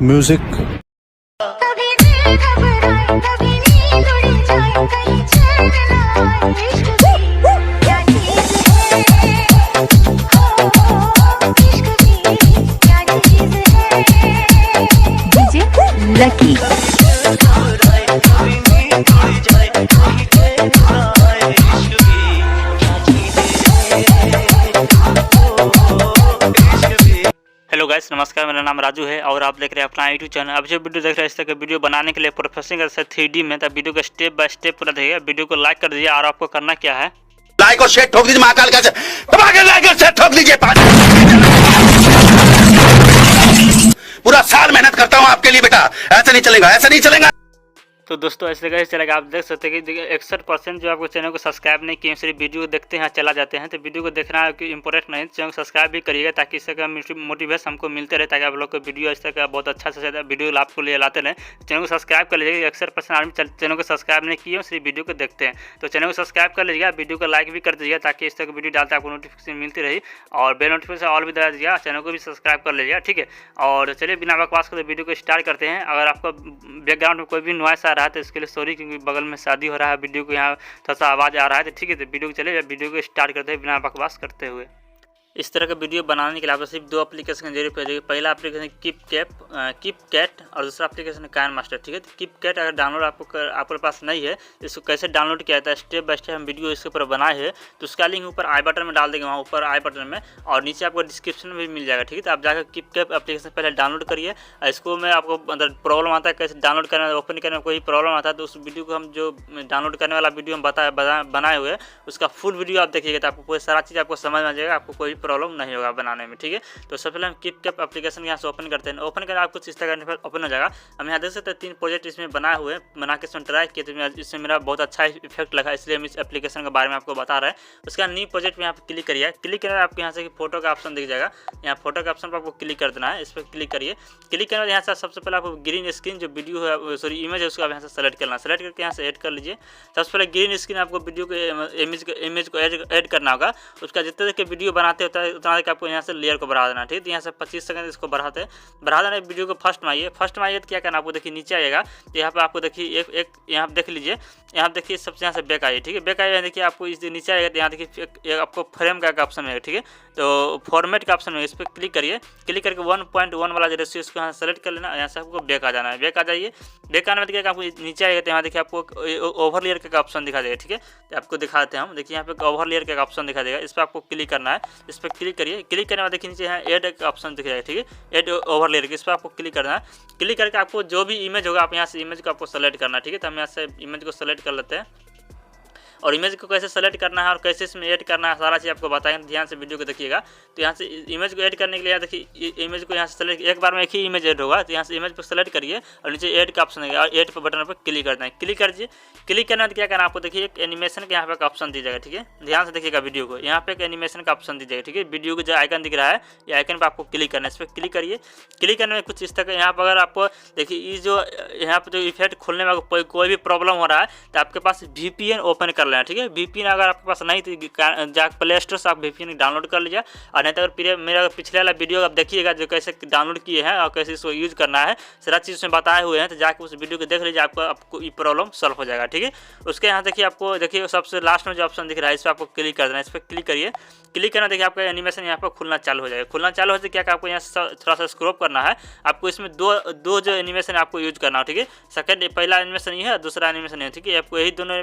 Music. कभी दिल घबराए, कभी नींद उड़ जाए, कहीं चैन ना आए, इश्क भी क्या चीज़ है, इश्क भी क्या चीज़ है। DJ lucky. हेलो गाइस, नमस्कार। मेरा नाम राजू है और आप देख रहे हैं अपना यूट्यूब चैनल। अब जो वीडियो देख रहे हैं इस तरह के वीडियो बनाने के लिए प्रोफेशनल से 3D में, तब वीडियो को स्टेप बाय स्टेप पूरा देखिए। वीडियो को लाइक कर दीजिए और आपको करना क्या है, लाइक और शेयर ठोक दीजिए। महाकाल का लाइक और शेयर ठोक दीजिए। पूरा साल मेहनत करता हूँ आपके लिए बेटा, ऐसा नहीं चलेगा, ऐसा नहीं चलेगा। तो दोस्तों ऐसे कैसे चलेगा। आप देख सकते हैं कि 61% जो आपको चैनल को सब्सक्राइब नहीं किए, सिर्फ वीडियो देखते हैं चला जाते हैं। तो वीडियो को देखना कि इंपॉर्टेंट नहीं, चैनल को सब्सक्राइब भी करिएगा ताकि इससे का मोटिवेशन हमको मिलते रहे, ताकि आप लोग को वीडियो इस तरह का बहुत अच्छा से वीडियो आपको लिए लाते रहे। चैनल को सब्सक्राइब कर लीजिएगा। 61% आदमी चैनल को सब्सक्राइब नहीं किए, सिर्फ वीडियो को देखते हैं। तो चैनल को सब्सक्राइब कर लीजिएगा, वीडियो को लाइक भी कर दीजिएगा ताकि इस तरह की वीडियो डालते आपको नोटिफिकेशन मिलती रही, और बेल नोटिफिकेशन ऑल भी दबा दीजिएगा। चैनल को भी सब्सक्राइब कर लीजिएगा, ठीक है। और चलिए बिना बकवास करते वीडियो को स्टार्ट करते हैं। अगर आपका बैकग्राउंड में कोई भी नॉइस आ रहा है तो इसके लिए सॉरी, क्योंकि बगल में शादी हो रहा है, वीडियो को यहाँ थोड़ा सा आवाज़ आ रहा है। तो ठीक है, तो वीडियो को चले वीडियो को स्टार्ट करते हैं बिना बकवास करते हुए। इस तरह का वीडियो बनाने के लिए आपको सिर्फ 2 एप्लीकेशन की जरूरत पड़ेगी। पहला एप्लीकेशन किप कैट और दूसरा एप्लीकेशन काइनमास्टर, ठीक है। तो किप कैट अगर डाउनलोड आपके पास नहीं है, इसको कैसे डाउनलोड किया जाता है स्टेप बाय स्टेप हम वीडियो इसके ऊपर बनाए हैं। तो उसका लिंक ऊपर आई बटन में डाल देंगे, वहाँ ऊपर आई बटन में, और नीचे आपको डिस्क्रिप्शन में भी मिल जाएगा, ठीक है। तो आप जाकर किप कैट एप्लीकेशन पहले डाउनलोड करिए। इसको में आपको अंदर प्रॉब्लम आता है कैसे डाउनलोड करना है, ओपन करने में कोई प्रॉब्लम आता है, तो उस वीडियो को हम जो डाउनलोड करने वाला वीडियो हम बनाए हुए हैं उसका फुल वीडियो आप देखिएगा, तो आपको कोई सारा चीज़ आपको समझ में आ जाएगा, आपको कोई प्रॉब्लम नहीं होगा बनाने में, ठीक है। तो सबसे पहले हम किप कैप एप्लीकेशन यहाँ से ओपन करते हैं। ओपन करके आपको इस तरह का ओपन हो जाएगा। हम यहाँ देख सकते हैं 3 प्रोजेक्ट इसमें बनाए हुए हैं, बना के इसमें ट्राई किए, तो इसमें मेरा बहुत अच्छा इफेक्ट लगा, इसलिए हम इस एप्लीकेशन के बारे में आपको बता रहे हैं। उसका न्यू प्रोजेक्ट में यहाँ पर क्लिक करिए। क्लिक करने आपको यहाँ से फोटो का ऑप्शन दिख जाएगा। यहाँ फोटो का ऑप्शन पर आपको क्लिक कर देना है, इस पर क्लिक करिए। क्लिक करने यहाँ से सबसे पहले आपको ग्रीन स्क्रीन जो वीडियो है, सॉरी इमेज है, उसको आप यहाँ से सेलेक्ट करना। सेलेक्ट करके यहाँ से ऐड कर लीजिए। सबसे पहले ग्रीन स्क्रीन आपको वीडियो को इमेज को ऐड करना होगा। उसका जितने देर के वीडियो बनाते होता है उतना देर आपको यहाँ से लेयर को बढ़ा देना, ठीक है। तो यहाँ से 25 सेकंड इसको बढ़ा देना। वीडियो को फर्स्ट में आइए। फर्स्ट में आइए तो क्या करना, आपको देखिए नीचे आएगा, तो यहाँ पे आपको देखिए एक यहाँ पे देख लीजिए, यहाँ देखिए सबसे यहाँ से बैक आइए, ठीक है। बैक आइए, देखिए आपको इस नीचे आएगा, तो यहाँ देखिए आपको फ्रेम का ऑप्शन है, ठीक है। तो फॉर्मेट का ऑप्शन है, इस पर क्लिक करिए। क्लिक करके 1.1 वाला जो रेशियो इसको यहाँ सेलेक्ट कर लेना। यहाँ से आपको बैक आ जाना है। बैक आ जाइए। बैक आने में देखिए आपको नीचे आएगा, तो यहाँ देखिए आपको ओवर लेयर का ऑप्शन दिखा देगा, ठीक है। तो आपको दिखाते हैं हम, देखिए यहाँ पे ओवर लेयर का ऑप्शन दिखा देगा, इस पर आपको क्लिक करना है। इस पर क्लिक करिए। क्लिक करने बाद देखिए नीचे यहाँ ऐड का ऑप्शन दिख जाएगा, ठीक है। ऐड ओवर लेयर के, इस पर आपको क्लिक करना है। क्लिक करके आपको जो भी इमेज होगा आप यहाँ से इमेज को आपको सेलेक्ट करना है, ठीक है। तो हम यहाँ से इमेज को सेलेक्ट कर लेते हैं, और इमेज को कैसे सेलेक्ट करना है और कैसे इसमें ऐड करना है सारा चीज़ आपको बताएंगे, ध्यान से वीडियो को देखिएगा। तो यहाँ से इमेज को ऐड करने के लिए देखिए इमेज को यहाँ से सेलेक्ट, एक बार में एक ही इमेज ऐड होगा, तो यहाँ से इमेज को सेलेक्ट करिए और नीचे ऐड का ऑप्शन है, और ऐड पर बटन पर क्लिक करना है। क्लिक करिए। क्लिक करने बाद क्या करना है, आपको देखिए एक एनिमेशन का यहाँ पे ऑप्शन दीजिएगा, ठीक है। ध्यान से देखिएगा वीडियो को, यहाँ पे एक एनिमेशन का ऑप्शन दीजिएगा, ठीक है। वीडियो को जो आइकन दिख रहा है, ये आइकन पर आपको क्लिक करना है। इस पर क्लिक करिए। क्लिक करने में कुछ इस तरह यहाँ पर अगर आपको देखिए ये जो यहाँ पर जो इफेक्ट खोलने में कोई भी प्रॉब्लम हो रहा है, तो आपके पास VPN ओपन कर लेना, ठीक है। VPN अगर आपके पास नहीं तो जाकर प्ले स्टोर से आप VPN डाउनलोड कर लीजिए। और नहीं तो अगर मेरा पिछले वाला वीडियो आप देखिएगा जो कैसे डाउनलोड किए हैं और कैसे इसको यूज करना है, सारा चीज़ उसमें बताए हुए हैं, तो जाकर उस वीडियो को देख लीजिए, आपको ये प्रॉब्लम सॉल्व हो जाएगा, ठीक है। उसके यहाँ देखिए आपको देखिए सबसे लास्ट में जो ऑप्शन दिख रहा है, इस पर आपको क्लिक कर देना। इस पर क्लिक करिए। क्लिक करना देखिए आपका एनिमेशन यहाँ पर खुलना चालू हो जाएगा। खुलना चालू हो जाए क्या आपको यहाँ से थोड़ा सा स्क्रॉल करना है। आपको इसमें दो जो एनिमेशन आपको यूज करना है, ठीक है। सेकंड पहला एनिमेशन ये है, दूसरा एनिमेशन है, ठीक है। आपको यही दोनों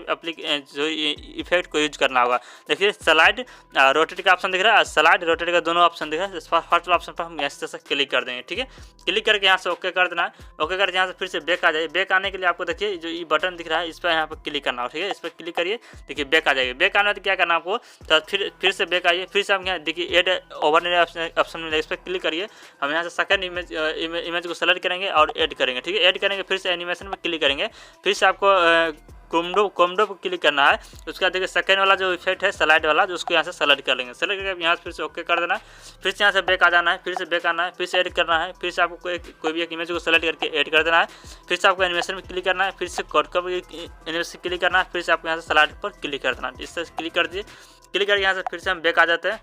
जो इफेक्ट को यूज करना होगा। देखिए स्लाइड रोटेट का ऑप्शन दिख रहा है, स्लाइड रोटेट का दोनों ऑप्शन दिख रहा है। फर्स्ट ऑप्शन पर हम ऐसे से क्लिक कर देंगे, ठीक है। क्लिक करके यहाँ से ओके कर देना है। ओके करके यहाँ से फिर से बैक आ जाए। बैक आने के लिए आपको देखिए जो ये बटन दिख रहा है, इस पर यहाँ पर क्लिक करना हो, ठीक है। इस पर क्लिक करिए, देखिए बैक आ जाएगी। बैक आने तो क्या करना आपको, तो फिर से बैक आइए। फिर से हम यहाँ देखिए ऐड ओवर ऑप्शन में, इस पर क्लिक करिए। हम यहाँ से सेकंड इमेज को सेलेक्ट करेंगे और ऐड करेंगे, ठीक है। ऐड करेंगे, फिर से एनिमेशन में क्लिक करेंगे। फिर से आपको कोमडो पर क्लिक करना है। उसका देखिए सेकंड वाला जो इफेक्ट है स्लाइड वाला, जो उसको यहाँ से सेलेक्ट कर लेंगे। सेलेक्ट करके यहाँ से फिर से ओके कर देना है। फिर से यहाँ से बैक आ जाना है। फिर से बैक आना है। फिर से ऐड करना है। फिर से आपको कोई भी एक इमेज को सेलेक्ट करके ऐड कर देना है। फिर से आपको एनिमेशन में क्लिक करना है। फिर से कट का एनिमेशन क्लिक करना है। फिर से आपको यहाँ से स्लाइड पर क्लिक कर देना है। इस तरह क्लिक कर दिए। क्लिक करके यहाँ से फिर से हम बैक आ जाते हैं।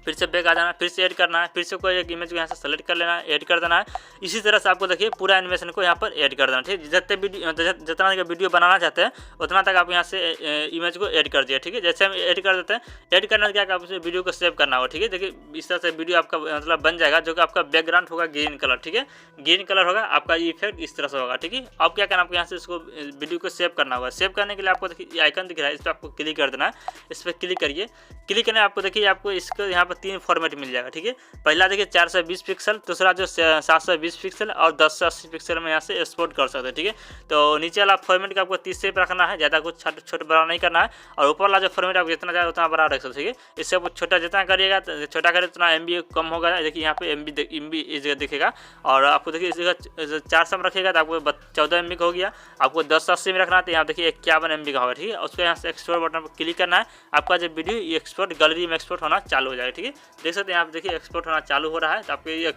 फिर से बैक आ जाना है, फिर से ऐड करना है, फिर से कोई एक इमेज को यहाँ से सेलेक्ट कर लेना है, ऐड कर देना है। इसी तरह से आपको देखिए पूरा एनिमेशन को यहाँ पर ऐड कर देना, ठीक है। जितना वीडियो बनाना चाहते हैं उतना तक आप यहाँ से इमेज को ऐड कर दिए, ठीक है। जैसे हम ऐड कर देते हैं, ऐड करने के क्या आप वीडियो को सेव करना होगा, ठीक है। देखिए इस तरह से वीडियो आपका मतलब बन जाएगा, जो कि आपका बैकग्राउंड होगा ग्रीन कलर, ठीक है। ग्रीन कलर होगा, आपका इफेक्ट इस तरह से होगा, ठीक है। अब क्या करना, आपको यहाँ से इसको वीडियो को सेव करना होगा। सेव करने के लिए आपको देखिए आइकन दिख रहा है, इस पर आपको क्लिक कर देना है। इस पर क्लिक करिए, क्लिक करने आपको देखिए आपको इसको यहाँ पर 3 फॉर्मेट मिल जाएगा, ठीक है। पहला देखिए 420 पिक्सल, दूसरा जो 720 पिक्सल और 1080 पिक्सल में यहाँ से एक्सपोर्ट कर सकते हैं, ठीक है। तो नीचे वाला फॉर्मेट का आपको 30 से रखना है, ज़्यादा कुछ छोटा बड़ा नहीं करना है। और ऊपर वाला जो फॉर्मेट आप जितना चाहे उतना बड़ा रख सकते, ठीक है। इससे छोटा जितना करिएगा, छोटा करें उतना MB कम होगा। देखिए यहाँ पे MB इस जगह दिखेगा। और आपको देखिए इस जगह 400 में रखिएगा तो आपको 14 MB का हो गया। आपको 1080 में रखना है तो यहाँ देखिए 51 MB का होगा, ठीक है। उसको यहाँ से एक्सपोर्ट बटन पर क्लिक करना है। आपका जो वीडियो एक्सपोर्ट गैलरी में एक्सपोर्ट होना चालू हो जाएगा, ठीक है। देख सकते हैं यहाँ पे देखिए एक्सपोर्ट होना चालू हो रहा है, तो आपको ये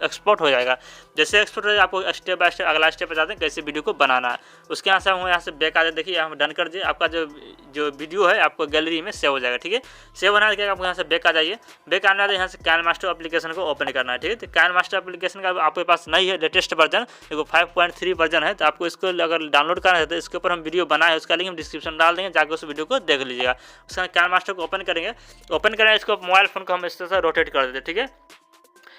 एक्सपोर्ट हो जाएगा। जैसे एक्सपोर्ट हो जाएगा आपको स्टेप बाय स्टेप अगला स्टेप बताते हैं कैसे वीडियो को बनाना है। उसके यहाँ से हम यहाँ से बैक आ जाए, देखिए यहाँ डन कर दिए। आपका जो वीडियो है आपको गैलरी में सेव हो जाएगा, ठीक है। सेव होना है, आपको यहाँ से बैक आ जाइए। बैक आना है यहाँ से काइनमास्टर एप्लीकेशन को ओपन करना है, ठीक है। तो काइनमास्टर एप्लीकेशन का आपके पास नहीं है लेटेस्ट वर्जन, देखो 5.3 वर्जन है, तो आपको इसको अगर डाउनलोड करना है तो इसके ऊपर हम वीडियो बनाए हैं, उसका लिंक हम डिस्क्रिप्शन डाल देंगे, जाकर उस वीडियो को देख लीजिएगा। उसका काइनमास्टर को ओपन करेंगे, ओपन करेंगे इसको मोबाइल फोन को हम इस तरह से रोटेट कर देते हैं, ठीक है।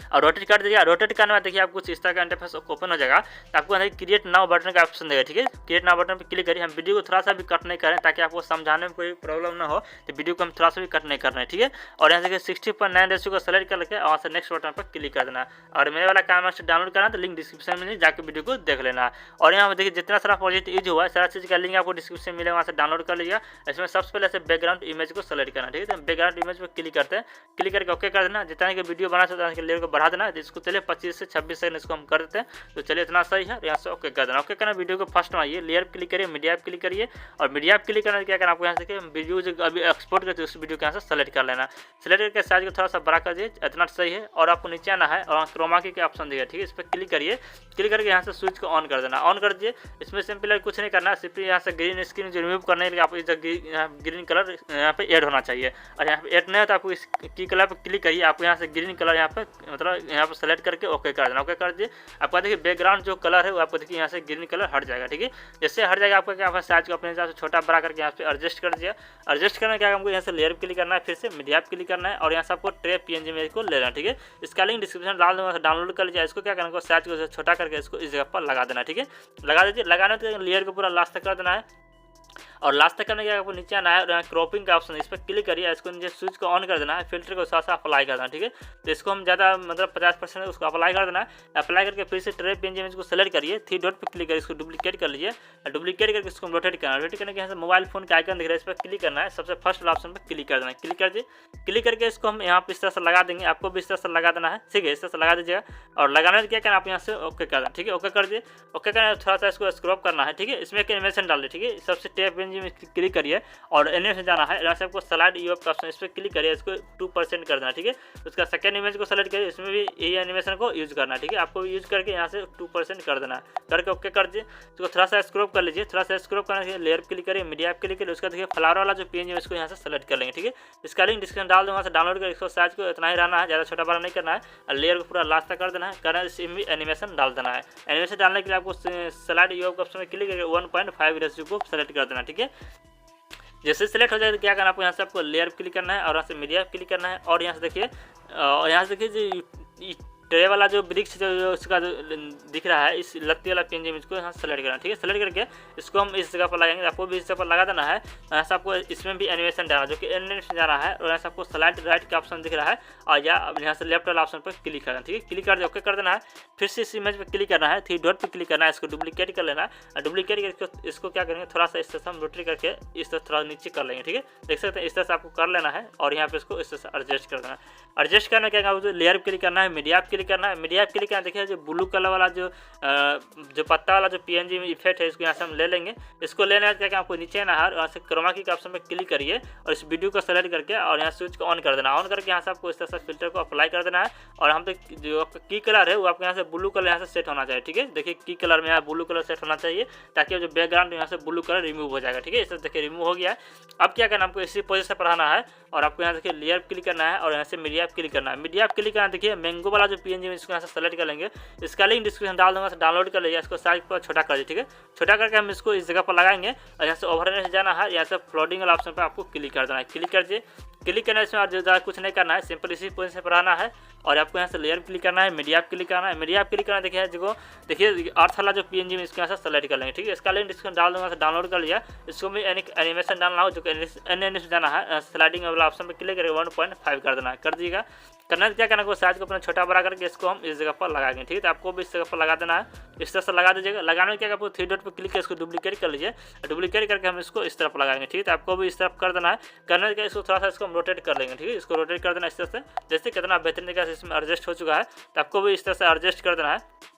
और रोटेट कर दीजिए। रोटेट करने में देखिए आपको कुछ इस तरह का इंटरफेस ओपन हो जाएगा, तो आपको क्रिएट नाउ बटन का ऑप्शन देगा, ठीक है। क्रिएट नाउ बटन पर क्लिक करिए। हम वीडियो को थोड़ा सा भी कट नहीं करें ताकि आपको समझाने में कोई प्रॉब्लम ना हो, तो वीडियो को हम थोड़ा सा भी कट नहीं कर रहे हैं, ठीक है। और यहाँ देखिए 60:9 रेशियो को सेलेक्ट करके वहाँ से नेक्स्ट बटन पर क्लिक कर देना। और मेरे वाला काइनमास्टर डाउनलोड करना तो लिंक डिस्क्रिप्शन में जाकर वीडियो को देख लेना। और यहाँ देखिए जितना सारा प्रोजेक्ट यूज हुआ है सारा चीज़ का लिंक आपको डिस्क्रिप्शन में मिलेगा, वहाँ से डाउनलोड कर लीजिएगा। इसमें सबसे पहले से बैकग्राउंड इमेज को सेलेक्ट करना, ठीक है। तो बैकग्राउंड इमेज पर क्लिक करते हैं, क्लिक करके ओके कर देना। जितना कि वीडियो बना सकते हैं लेयर को बढ़ा देना, इसको चलिए 25 से 26 सेकंड इसको हम कर देते हैं। तो चलिए इतना सही है, यहाँ से ओके कर देना। ओके करना, वीडियो को फर्स्ट में आइए, लेयर क्लिक करिए, मीडिया पे क्लिक करिए। और मीडिया पे क्लिक करना क्या करना, आपको यहाँ से वीडियो जो अभी एक्सपोर्ट करते उस वीडियो को यहाँ से सेलेक्ट कर लेना। सेलेक्ट करके साइज को थोड़ा सा बड़ा कर दिए, इतना सही है। और आपको नीचे आना है और क्रोमा की ऑप्शन दिया, ठीक है। इस पर क्लिक करिए, क्लिक करके यहाँ से स्विच को ऑन कर देना। ऑन कर दिए, इसमें सिंपल कुछ नहीं करना, सिंपली यहाँ से ग्रीन स्क्रीन जो रिमूव करने के लिए आपको ग्रीन कलर यहाँ पे ऐड होना चाहिए। और यहाँ पे ऐड नहीं है तो आपको इस की कलर पर क्लिक करिए, आपको यहाँ से ग्रीन कलर यहाँ पे मतलब यहाँ पर सेलेक्ट करके ओके कर देना। ओके कर दिए, आपका देखिए बैकग्राउंड जो कलर है वो आपको देखिए यहाँ से ग्रीन कलर हट जाएगा, ठीक है। जैसे हट जाएगा आपका क्या साइज को अपने हिसाब से छोटा बड़ा करके यहाँ पे एडजस्ट कर दिया। एडजस्ट करने क्या हमको यहाँ से लेयर क्लिक करना है, फिर से मीडिया पे क्लिक करना है। और यहाँ से आपको ट्रे PNG इमेज को लेना, ठीक है। इसका लिंक डिस्क्रिप्शन डाल दूँगा, डाउनलोड कर लीजिए। इसको क्या करना है, साइज को छोटा करके इसको इस जगह पर लगा देना, ठीक है। लगा दीजिए, लगाने तो लेयर को पूरा लास्ट तक कर देना है। और लास्ट तक करने के आपको नीचे आना है और यहाँ क्रॉपिंग का ऑप्शन है, इस पर क्लिक करिए। इसको नीचे स्विच को ऑन कर देना है, फिल्टर को साथ साथ अप्लाई कर देना, ठीक है। तो इसको हम ज़्यादा मतलब 50% उसको अप्लाई कर देना है। अप्लाई करके फिर से ट्रे PNG इमेज को सेलेक्ट करिए, 3 डॉट पर क्लिक करिए, इसको डुप्लीकेट कर लीजिए। डुप्लीकेट करके इसको रोटेट करना, रोटेट करने के यहाँ से मोबाइल फोन का आइकन दिख रहा है, इस पर क्लिक करना है। सबसे फर्स्ट वाला ऑप्शन पर क्लिक कर देना, क्लिक कर दीजिए। क्लिक करके इसको हम यहाँ पर इस तरह से लगा देंगे, आपको भी इस तरह से लगा देना है, ठीक है। इस तरह से लगा दीजिएगा। और लगाने से क्या करना, आप यहाँ से ओके कर देना, ठीक है। ओके कर दिए, ओके करना थोड़ा सा इसको स्क्रॉप करना है, ठीक है। इसमें एक एनिमेशन डाल दे, ठीक है। सबसे ट्रे PNG में क्लिक करिए और एनिमेशन जाना है, यहाँ से आपको स्लाइड ईओएफ का ऑप्शन, इस पर क्लिक करिए, इसको 2% कर देना, ठीक है। उसका सेकंड इमेज को सेलेक्ट करिए, इसमें भी यही एनिमेशन को यूज करना, ठीक है। आपको यूज करके यहाँ से 2% कर देना, करके ओके कर दिए। इसको थोड़ा सा स्क्रॉप कर लीजिए, थोड़ा सा स्क्रॉप करने के लेयर क्लिक करिए, मीडिया पे क्लिक करिए। उसका देखिए फ्लावर वाला जो PNG है इसको यहाँ से सेलेक्ट कर लेंगे, ठीक है। इसका लिंक डिस्क्रिप्शन डाल दूँगा, डाउनलोड कर। इसको साइज को इतना ही रहना है, ज़्यादा छोटा बड़ा नहीं करना है। और लेयर को पूरा लास्ट तक कर देना है, करना इसमें भी एनिमेशन डाल देना है। एनिमेशन डालने के लिए आपको स्लाइड ईओएफ ऑप्शन में क्लिक करके 1.5 रेशियो को सेलेक्ट कर देना, ठीक है। जैसे सेलेक्ट हो जाए तो क्या करना, आपको यहाँ से आपको लेयर क्लिक करना है और यहाँ से मीडिया क्लिक करना है। और यहाँ से देखिए जो ट्रे वाला जो वृक्ष जो उसका जो दिख रहा है, इस लत्ती वाला PNG इमेज को यहाँ सेलेक्ट करना, ठीक है। सेलेक्ट करके इसको हम इस जगह पर लगाएंगे, आपको भी इस जगह पर लगा देना है। यहाँ से आपको इसमें भी एनिमेशन डालना, जो कि एनिमेशन जाना है। और यहाँ से आपको स्लाइड राइट का ऑप्शन दिख रहा है, और या यहाँ से लेफ्ट वाला ऑप्शन पर क्लिक करना, ठीक है। क्लिक कर दिया, ओके कर देना है। फिर से इस इमेज पर क्लिक करना है, 3 डॉट पर क्लिक करना है, इसको डुप्लीकेट कर लेना है। डुप्लीकेट करके इसको क्या करेंगे, थोड़ा सा इस तरह से हम रोटेट करके इस तरह थोड़ा नीचे कर लेंगे, ठीक है। देख सकते हैं इस तरह से आपको कर लेना है। और यहाँ पे इसको इस तरह से एडजस्ट कर देना है। एडजस्ट करना क्या लेयर पर क्लिक करना है, मीडिया पे क्लिक करना है। मीडिया ऐप क्लिक करना, देखिए जो ब्लू कलर वाला जो पत्ता वाला जो PNG में इफेक्ट है, इसको यहाँ से हम ले लेंगे। इसको लेने के क्या आपको नीचे ना है, यहाँ से क्रोमा की ऑप्शन में क्लिक करिए और इस वीडियो को सेलेक्ट करके और यहाँ स्विच को ऑन कर देना। ऑन करके यहाँ से आपको इस तरह से फिल्टर को अप्लाई कर देना है और हम तक जो आपका की कलर है वो आपको यहाँ से ब्लू कलर यहाँ से सेट होना चाहिए। ठीक है, देखिए की कलर में यहाँ ब्लू कलर सेट होना चाहिए ताकि जो बैकग्राउंड यहाँ से ब्लू कलर रिमूव हो जाएगा। ठीक है, इस तरह देखिए रिमूव हो गया है। अब क्या करना, आपको इसी पोजीशन पर रहना है और आपको यहाँ देखिए लेयर क्लिक करना है और यहाँ से मीडिया ऐप क्लिक करना है। मीडिया ऐप क्लिक करना, देखिए मैंगो वाला जो PNG में इसको यहाँ से सेलेक्ट कर लेंगे। इसका लिंक डिस्क्रिप्शन डाल दूंगा, डाउनलोड कर लीजिए। इसको साइज पर छोटा कर लीजिए। ठीक है, छोटा करके हम इसको इस जगह पर लगाएंगे और यहाँ से ओवरले से जाना है, यहाँ से फ्लोटिंग वाला ऑप्शन पर आपको क्लिक कर देना है। क्लिक कर दीजिए। क्लिक करने से और ज़्यादा कुछ नहीं करना है, सिंपल इसी पोजीशन पर रहना है और आपको यहाँ से लेयर क्लिक करना है, मीडिया ऐप क्लिक करना है। मीडिया ऐप क्लिक करना, देखिए अर्थ वाला जो PNG में इसको यहाँ से सेलेक्ट कर लेंगे। ठीक है, इसका लिंक डिस्क्रिप्शन डाल दूंगा, डाउनलोड कर लिया। इसको भी एनिमेशन डालना हो, जो एनिमेशन जाना है, स्लाइडिंग वाला ऑप्शन पर क्लिक करके 1.5 कर देना है। कर दीजिएगा। करना क्या करना, साइज को अपना छोटा बड़ा करके इसको हम इस जगह पर लगाएंगे। ठीक है, तो आपको भी इस जगह पर लगा देना है, इस तरह से लगा दीजिएगा। लगाने में क्या आपको 3 डॉट पर क्लिक करके इसको डुप्लीकेट कर लीजिए। डुप्लीकेट करके हम इसको इस तरफ लगाएंगे। ठीक है, तो आपको भी इस तरफ कर देना है। करने के इसको थोड़ा सा इसको हम रोटेट कर लेंगे। ठीक है, इसको रोटेट कर देना इस तरह से, जैसे कितना बेहतरीन तरीके से इसमें एडजस्ट हो चुका है, तो आपको भी इस तरह से एडजस्ट कर देना है।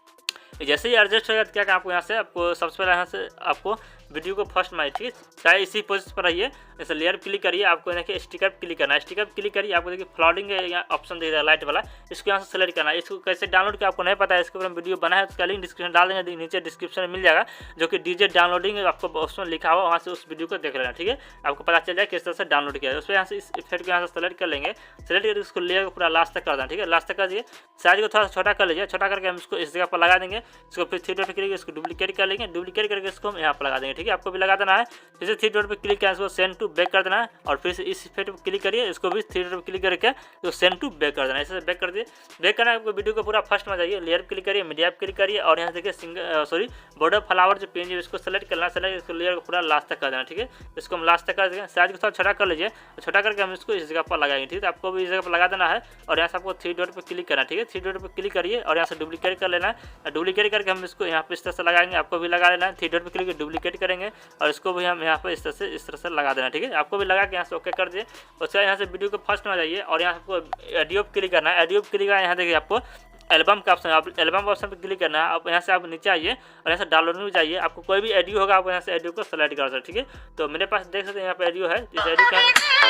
जैसे ही एडजस्ट होगा तो क्या आपको यहाँ से आपको सबसे पहले यहाँ से आपको वीडियो को फर्स्ट में, ठीक है, चाहे इसी पोजीशन पर रहिए। जैसे लेयर क्लिक करिए, आपको देखिए स्टिकर क्लिक करना है। स्टिकर क्लिक करिए, आपको देखिए फ्लोटिंग यहाँ ऑप्शन दिख रहा है लाइट वाला, इसको यहाँ से सेलेक्ट करना है। इसको कैसे डाउनलोड किया आपको नहीं पता है, इसके ऊपर हम वीडियो बनाया है, उसका लिंक डिस्क्रिप्शन डाल देंगे, नीचे डिस्क्रिप्शन में मिल जाएगा, जो कि DJ डाउनलोडिंग आपको उसमें लिखा हुआ, वहाँ से उस वीडियो को देख लेना। ठीक है, आपको पता चल जाए किस तरह से डाउनलोड किया है। उसमें यहाँ से इस इफेक्ट को यहाँ से सेलेक्ट कर लेंगे। सेलेक्ट करके इसको लेयर को पूरा लास्ट तक कर देना। ठीक है, लास्ट तक कर दिए। साइज को थोड़ा सा छोटा कर लीजिए। छोटा करके हम इसको इस जगह पर लगा देंगे। इसको फिर 3 डॉट पर क्लिक इसको डुप्लीकेट कर लेंगे। डुप्लीकेट करके इसको हम यहाँ पर लगा देंगे। ठीक है, आपको भी लगा देना है। फिर से 3 डॉट पर क्लिक किया, इसको सेंड टू बैक कर देना है और फिर से इस इफेक्ट पर क्लिक करिए, इसको भी 3 डॉट पर क्लिक करके इसको सेंड टू बैक कर देना है। ऐसे बैक कर दिए। बैक करना है, आपको वीडियो को पूरा फर्स्ट में जाइए, लेयर क्लिक करिए, मीडिया क्लिक करिए और यहाँ देखिए बॉर्डर फ्लावर जो PNG है इसको सेलेक्ट करना। सेलेक्ट इसको लेयर को पूरा लास्ट तक कर देना। ठीक है, इसको हम लास्ट तक कर देंगे। साइज को थोड़ा छोटा कर लीजिए, छोटा करके हम इसको इस जगह पर लगाएंगे। ठीक है, आपको भी इस जगह पर लगा देना है और यहाँ से आपको 3 डॉट पर क्लिक करना है। ठीक है, 3 डॉट पर क्लिक करिए और यहाँ से डुप्लीकेट कर लेना है। डुप्लीकेट करके हम इसको यहाँ पर इस तरह से लगाएंगे। आपको भी लगा लेना है। 3 डॉट पर क्लिक डुप्लीकेट करेंगे और इसको भी हम यहाँ पर इस तरह से लगा देना। ठीक है, आपको भी लगा के यहाँ से ओके कर दिए। उसके बाद यहाँ से वीडियो को फर्स्ट में जाइए और यहाँ आपको ऑडियो क्लिक करना है। ऑडियो क्लिक करना है, यहाँ देखिए आपको एल्बम का ऑप्शन, आप एल्बम ऑप्शन पर क्लिक करना है। आप यहाँ से आप नीचे आइए और यहाँ से डाउनलोड में जाइए। आपको कोई भी ऑडियो होगा, आप यहाँ से ऑडियो को सेलेक्ट कर सकते। ठीक है, तो मेरे पास देख सकते हैं यहाँ पे ऑडियो है। इस ऑडियो का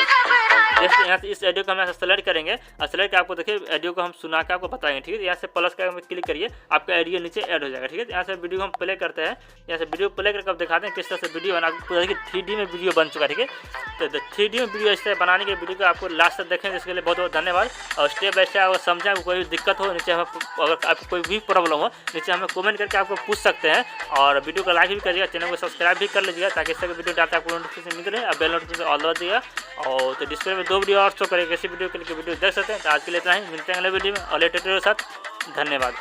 जैसे यहाँ से इस ऑडियो को हम यहाँ से सेलेक्ट करेंगे और सेलेक्ट आपको देखिए ऑडियो को हम सुना के आपको बताएंगे। ठीक है, यहाँ से प्लस का क्लिक करिए, आपका ऑडियो नीचे ऐड हो जाएगा। ठीक है, यहाँ से वीडियो हम प्ले करते हैं। यहाँ से वीडियो प्ले करके आप दिखाते हैं किस तरह से वीडियो बना। देखिए 3D में वीडियो बन चुका है। ठीक है, तो 3D में वीडियो इस तरह बनाने के वीडियो को आपको लास्ट तक देखें, इसके लिए बहुत बहुत धन्यवाद। और स्टेप बाय स्टेप अगर समझें, कोई भी दिक्कत हो नीचे हमें, अगर आपको कोई भी प्रॉब्लम हो नीचे हमें कमेंट करके आपको पूछ सकते हैं। और वीडियो को लाइक भी करिएगा, चैनल को सब्सक्राइब भी कर लीजिएगा ताकि इससे वीडियो डालते आपको नोटिफिकेशन मिल रहे और बेल नोटिफिकेशन ऑल दबा दिएगा। और तो डिस्प्ले में 2 वीडियो और शो करेगा, कैसी वीडियो के लिए वीडियो देख सकते हैं। तो आज के लिए इतना ही, मिलते हैं अगले वीडियो में और लेटेस्ट वीडियो के साथ। धन्यवाद।